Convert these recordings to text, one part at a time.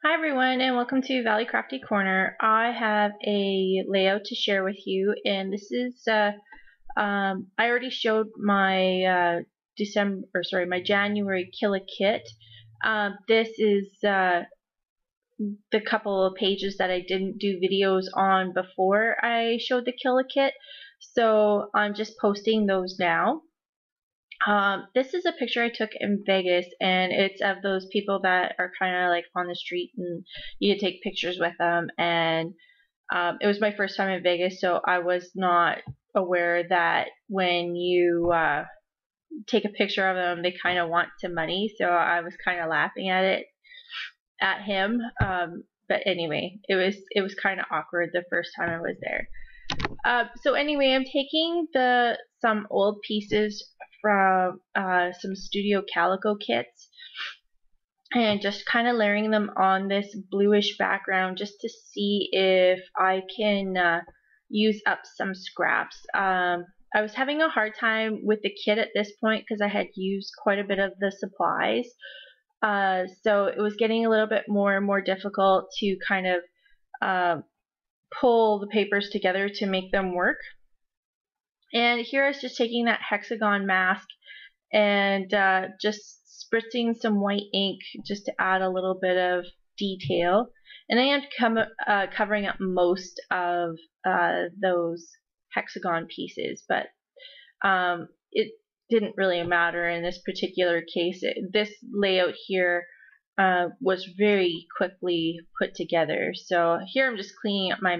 Hi everyone, and welcome to Valley Crafty Corner. I have a layout to share with you, and this is I already showed my my January Kill a Kit. This is the couple of pages that I didn't do videos on before I showed the Kill a Kit, so I'm just posting those now. This is a picture I took in Vegas, and it's of those people that are kind of like on the street and you can take pictures with them. And it was my first time in Vegas, so I was not aware that when you take a picture of them, they kind of want some money. So I was kind of laughing at him. But anyway, it was kind of awkward the first time I was there. So anyway, I'm taking some old pieces from some Studio Calico kits and just kind of layering them on this bluish background just to see if I can use up some scraps. I was having a hard time with the kit at this point because I had used quite a bit of the supplies. So it was getting a little bit more and more difficult to kind of pull the papers together to make them work. And here I was just taking that hexagon mask and just spritzing some white ink just to add a little bit of detail. And I am covering up most of those hexagon pieces, but it didn't really matter in this particular case. This layout here was very quickly put together. So here I'm just cleaning up my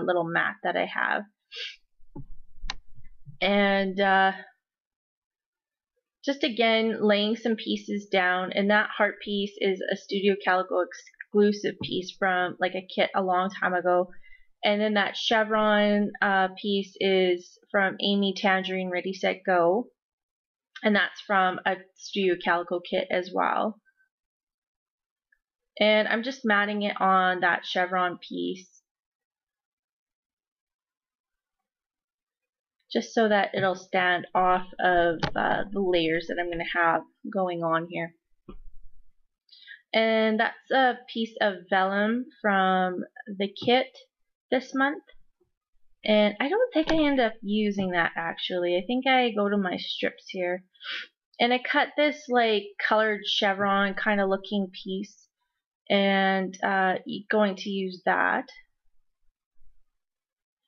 little mat that I have. And just again laying some pieces down, and that heart piece is a Studio Calico exclusive piece from like a kit a long time ago. And then that chevron piece is from Amy Tangerine Ready Set Go, and that's from a Studio Calico kit as well. And I'm just matting it on that chevron piece just so that it'll stand off of the layers that I'm going to have going on here. And that's a piece of vellum from the kit this month. And I don't think I end up using that actually. I think I go to my strips here. And I cut this like colored chevron kind of looking piece, and going to use that.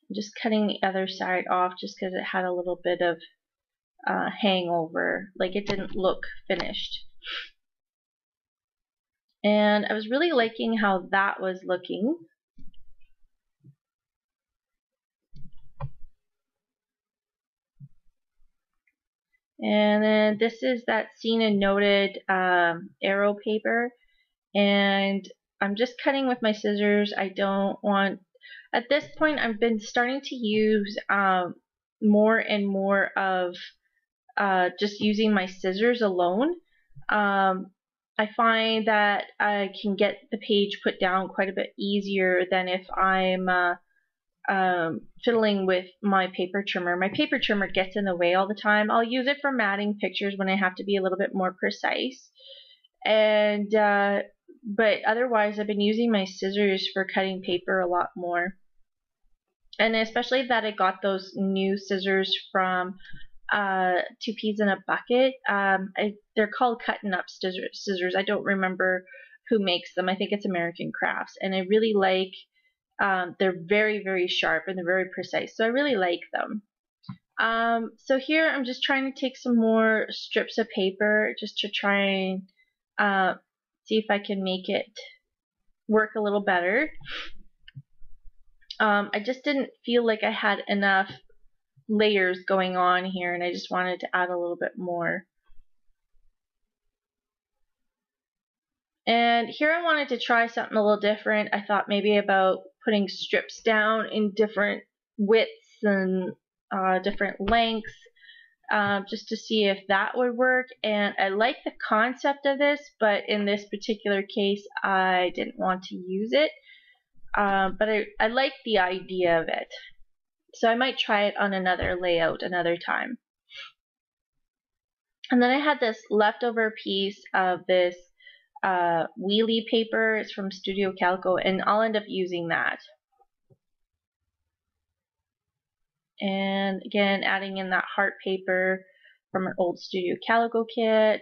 I'm just cutting the other side off just because it had a little bit of hangover, like it didn't look finished. And I was really liking how that was looking. And then this is that seen and noted arrow paper, and I'm just cutting with my scissors. I don't want, at this point I've been starting to use more and more of just using my scissors alone. I find that I can get the page put down quite a bit easier than if I'm fiddling with my paper trimmer. My paper trimmer gets in the way all the time. I'll use it for matting pictures when I have to be a little bit more precise. And but otherwise I've been using my scissors for cutting paper a lot more. And especially that I got those new scissors from 2 Peas in a Bucket. They're called cutting up scissors. I don't remember who makes them. I think it's American Crafts, and I really like. They're very, very sharp and they're very precise, so I really like them. So here I'm just trying to take some more strips of paper just to try and see if I can make it work a little better. I just didn't feel like I had enough layers going on here, and I just wanted to add a little bit more. And here I wanted to try something a little different. I thought maybe about putting strips down in different widths and different lengths, just to see if that would work. And I like the concept of this, but in this particular case I didn't want to use it. But I like the idea of it. So I might try it on another layout another time. And then I had this leftover piece of this wheelie paper. It's from Studio Calico, and I'll end up using that. And again, adding in that heart paper from an old Studio Calico kit.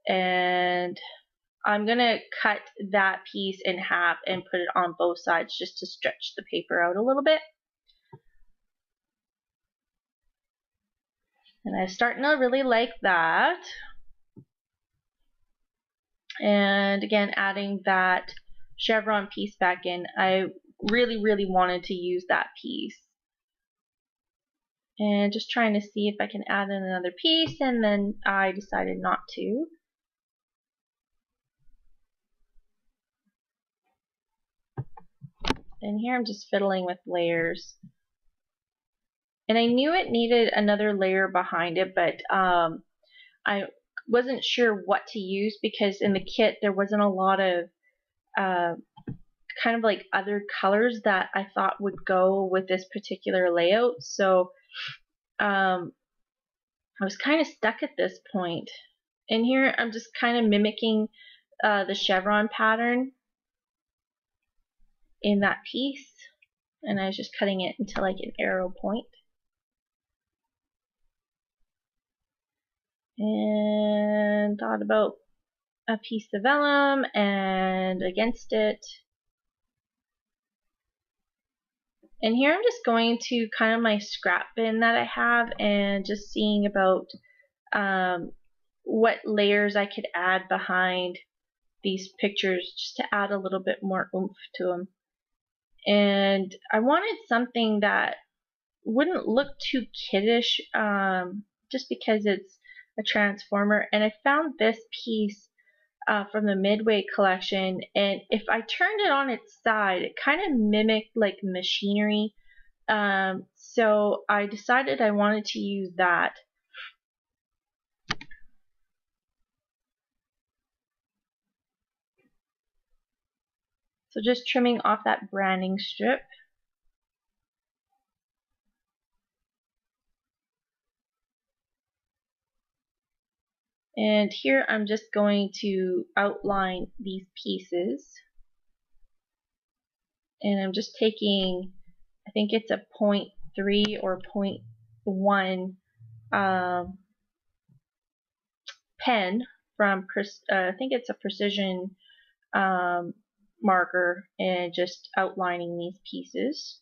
And I'm going to cut that piece in half and put it on both sides just to stretch the paper out a little bit. And I'm starting to really like that. And again, adding that chevron piece back in. I really wanted to use that piece. And just trying to see if I can add in another piece, and then I decided not to. And here I'm just fiddling with layers. And I knew it needed another layer behind it, but I wasn't sure what to use because in the kit there wasn't a lot of kind of like other colors that I thought would go with this particular layout. So I was kind of stuck at this point. And here I'm just kind of mimicking the chevron pattern in that piece, and I was just cutting it into like an arrow point. And thought about a piece of vellum and against it. And here I'm just going to kind of my scrap bin that I have and just seeing about what layers I could add behind these pictures just to add a little bit more oomph to them. And I wanted something that wouldn't look too kiddish just because it's a transformer. And I found this piece from the Midway collection, and if I turned it on its side, it kind of mimicked like machinery. So I decided I wanted to use that. So just trimming off that branding strip. And here I'm just going to outline these pieces. And I'm just taking, I think it's a 0.3 or 0.1 pen from, I think it's a precision marker, and just outlining these pieces.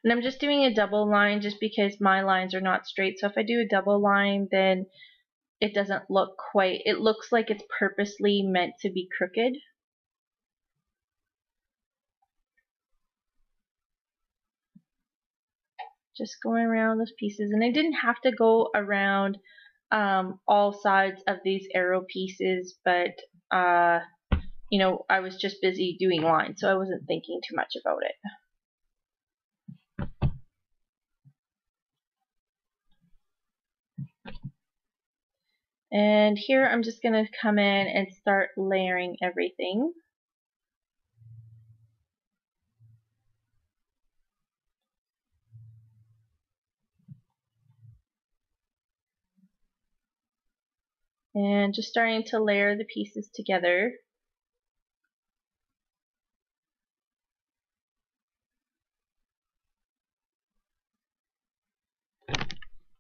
And I'm just doing a double line just because my lines are not straight. So if I do a double line, then it doesn't look quite, it looks like it's purposely meant to be crooked. Just going around those pieces. And I didn't have to go around all sides of these arrow pieces, but you know, I was just busy doing lines, so I wasn't thinking too much about it. And here I'm just going to come in and start layering everything. And just starting to layer the pieces together.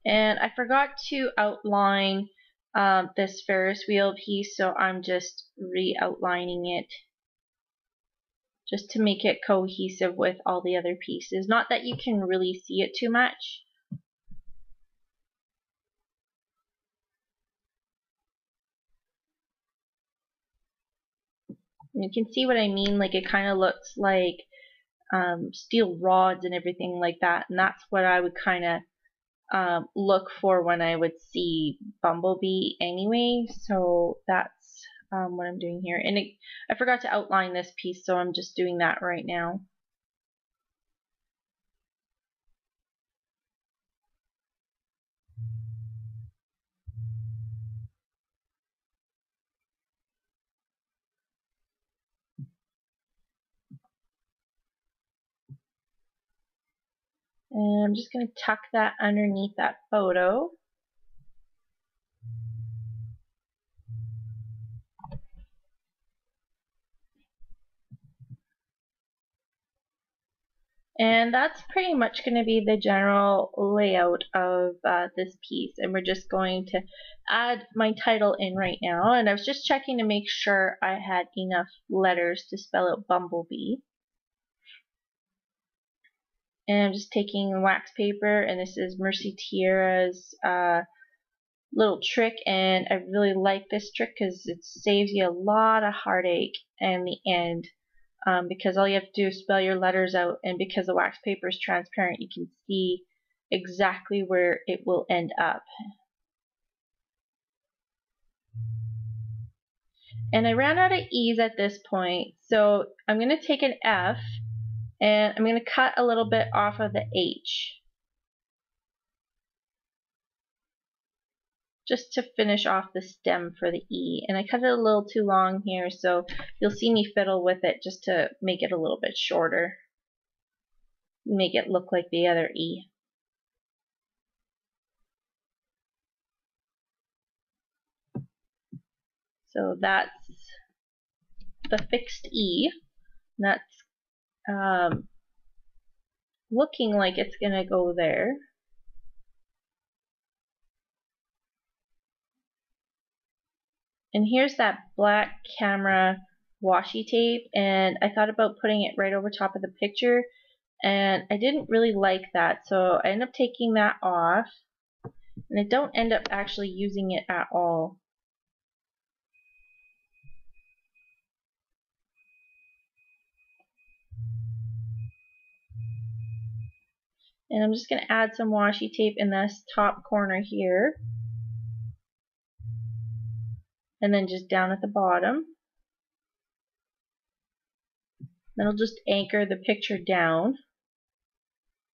And I forgot to outline this Ferris wheel piece, so I'm just re-outlining it just to make it cohesive with all the other pieces. Not that you can really see it too much. And you can see what I mean, like it kind of looks like steel rods and everything like that, and that's what I would kind of look for when I would see Bumblebee anyway. So that's what I'm doing here. And I forgot to outline this piece, so I'm just doing that right now. And I'm just going to tuck that underneath that photo. And that's pretty much going to be the general layout of this piece. And we're just going to add my title in right now. And I was just checking to make sure I had enough letters to spell out Bumblebee. And I'm just taking wax paper, and this is Mercy Tierra's little trick, and I really like this trick because it saves you a lot of heartache in the end, because all you have to do is spell your letters out, and because the wax paper is transparent you can see exactly where it will end up. And I ran out of E's at this point, so I'm going to take an F and I'm going to cut a little bit off of the H, just to finish off the stem for the E. And I cut it a little too long here, so you'll see me fiddle with it just to make it a little bit shorter, make it look like the other E. So that's the fixed E. That's looking like it's gonna go there. And here's that black camera washi tape, and I thought about putting it right over top of the picture, and I didn't really like that, so I ended up taking that off, and I don't end up actually using it at all. And I'm just going to add some washi tape in this top corner here, and then just down at the bottom. Then I'll just anchor the picture down.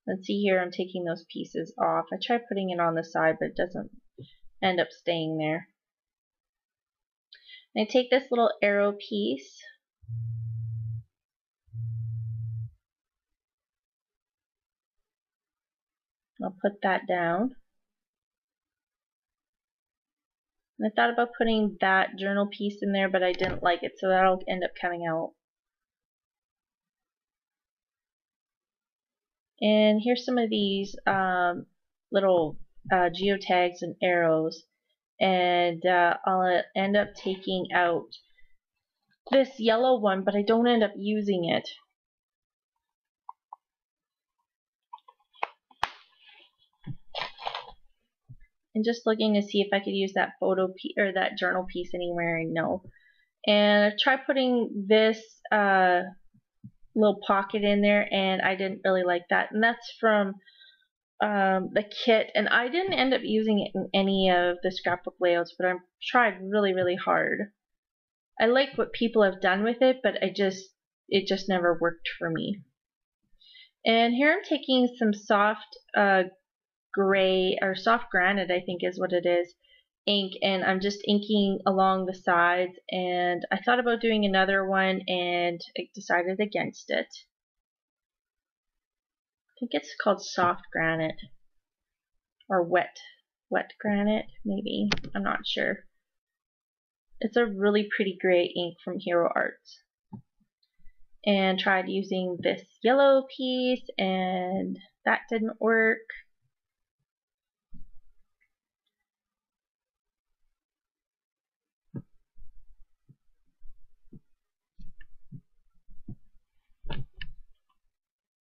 And see here, I'm taking those pieces off. I tried putting it on the side, but it doesn't end up staying there. And I take this little arrow piece, I'll put that down. And I thought about putting that journal piece in there, but I didn't like it, so that'll end up coming out. And here's some of these little geotags and arrows. And I'll end up taking out this yellow one, but I don't end up using it. And just looking to see if I could use that photo piece or that journal piece anywhere, and no. And I tried putting this little pocket in there, and I didn't really like that. And that's from the kit, and I didn't end up using it in any of the scrapbook layouts, but I tried really, really hard. I like what people have done with it, but it just never worked for me. And here I'm taking some soft gray, or soft granite I think is what it is, ink, and I'm just inking along the sides, and I thought about doing another one and I decided against it. I think it's called soft granite or wet granite, maybe, I'm not sure. It's a really pretty gray ink from Hero Arts. And tried using this yellow piece, and that didn't work.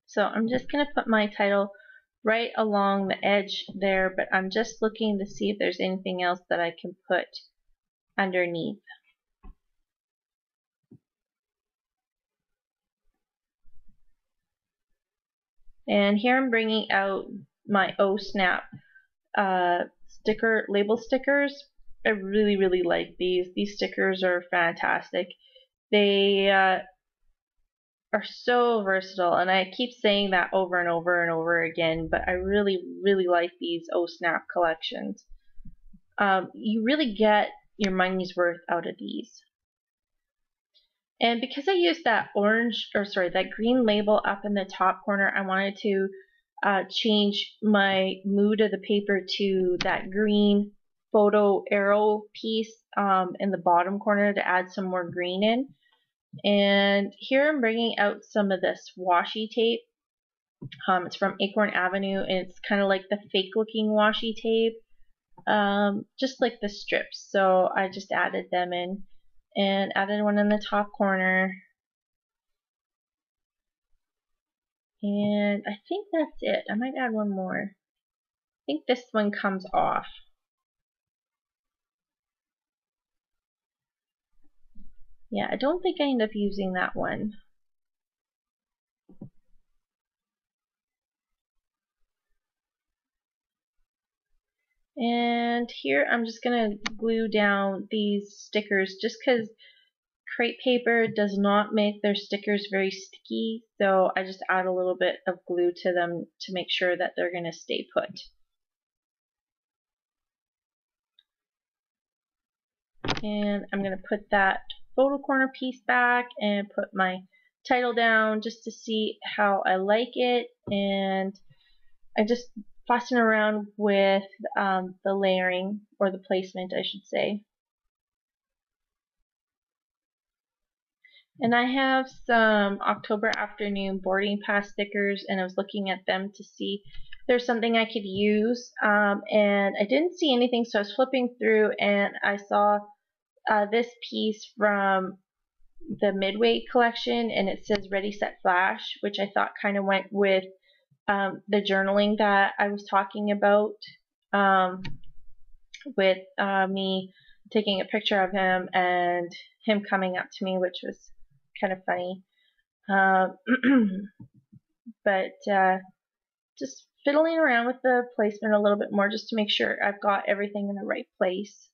So I'm just going to put my title right along the edge there, but I'm just looking to see if there's anything else that I can put underneath. And here I'm bringing out my Oh Snap label stickers. I really, really like these. These stickers are fantastic. They are so versatile, and I keep saying that over and over and over again, but I really, really like these Oh Snap collections. You really get your money's worth out of these. And because I used that that green label up in the top corner, I wanted to change my mood of the paper to that green photo arrow piece in the bottom corner to add some more green in. And here I'm bringing out some of this washi tape, It's from Acorn Avenue, and it's kind of like the fake looking washi tape, just like the strips. So I just added them in and added one in the top corner. And I think that's it. I might add one more. I think this one comes off. Yeah, I don't think I end up using that one. And here I'm just going to glue down these stickers just because crepe paper does not make their stickers very sticky, so I just add a little bit of glue to them to make sure that they're going to stay put. And I'm going to put that photo corner piece back and put my title down just to see how I like it, and I just fussing around with the layering, or the placement I should say. And I have some October afternoon boarding pass stickers, and I was looking at them to see if there's something I could use, and I didn't see anything, so I was flipping through and I saw this piece from the Midway collection, and it says Ready Set Flash, which I thought kind of went with the journaling that I was talking about, with me taking a picture of him and him coming up to me, which was kind of funny. But just fiddling around with the placement a little bit more just to make sure I've got everything in the right place.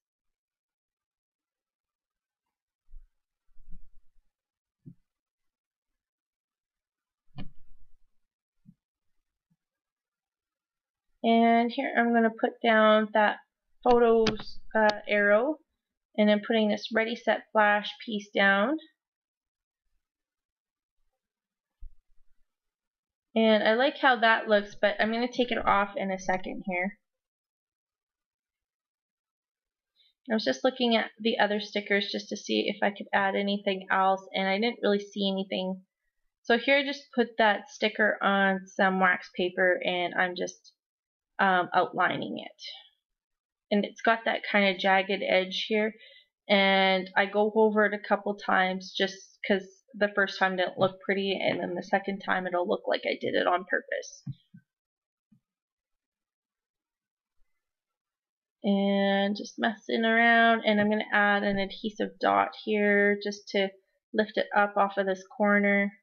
And here I'm going to put down that photos arrow, and then putting this Ready Set Flash piece down. And I like how that looks, but I'm going to take it off in a second here. I was just looking at the other stickers just to see if I could add anything else, and I didn't really see anything. So here I just put that sticker on some wax paper, and I'm just outlining it. And it's got that kind of jagged edge here, and I go over it a couple times just because the first time didn't look pretty, and then the second time it'll look like I did it on purpose. And just messing around, and I'm going to add an adhesive dot here just to lift it up off of this corner.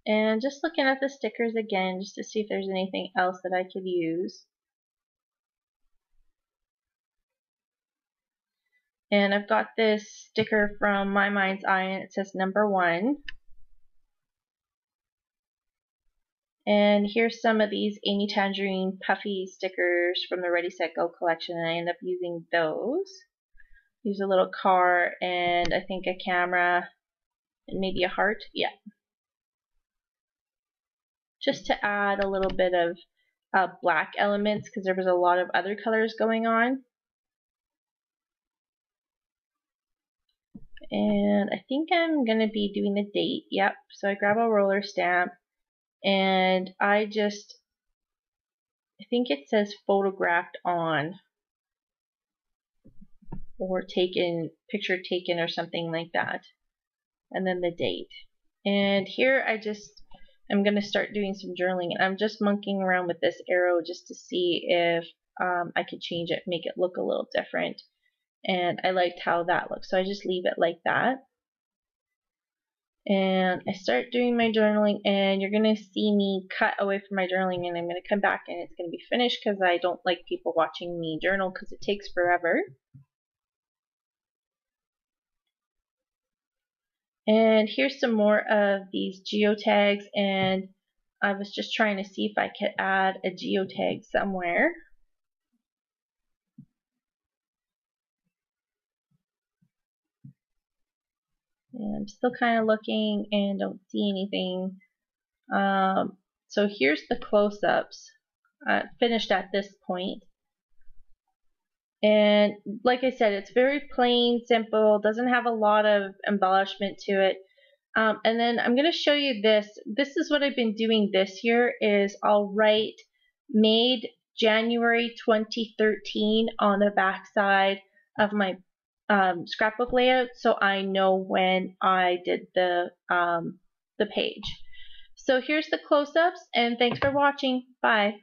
And just looking at the stickers again just to see if there's anything else that I could use. And I've got this sticker from My Mind's Eye, and it says #1. And here's some of these Amy Tangerine puffy stickers from the Ready Set Go collection, and I end up using those. Use a little car and I think a camera and maybe a heart. Yeah. Just to add a little bit of black elements because there was a lot of other colors going on. And I think I'm going to be doing the date. Yep. So I grab a roller stamp, and I think it says photographed on, or taken, picture taken, or something like that. And then the date. And here I'm going to start doing some journaling, and I'm just monkeying around with this arrow just to see if I could change it, make it look a little different. And I liked how that looks, so I just leave it like that. And I start doing my journaling, and you're going to see me cut away from my journaling, and I'm going to come back and it's going to be finished because I don't like people watching me journal because it takes forever. And here's some more of these geotags, and I was just trying to see if I could add a geotag somewhere. And I'm still kind of looking and don't see anything. So here's the close-ups. Finished at this point. And like I said, it's very plain, simple, doesn't have a lot of embellishment to it. And then I'm going to show you this. This is what I've been doing this year is I'll write made January 2013 on the back side of my scrapbook layout, so I know when I did the page. So here's the close-ups, and thanks for watching. Bye.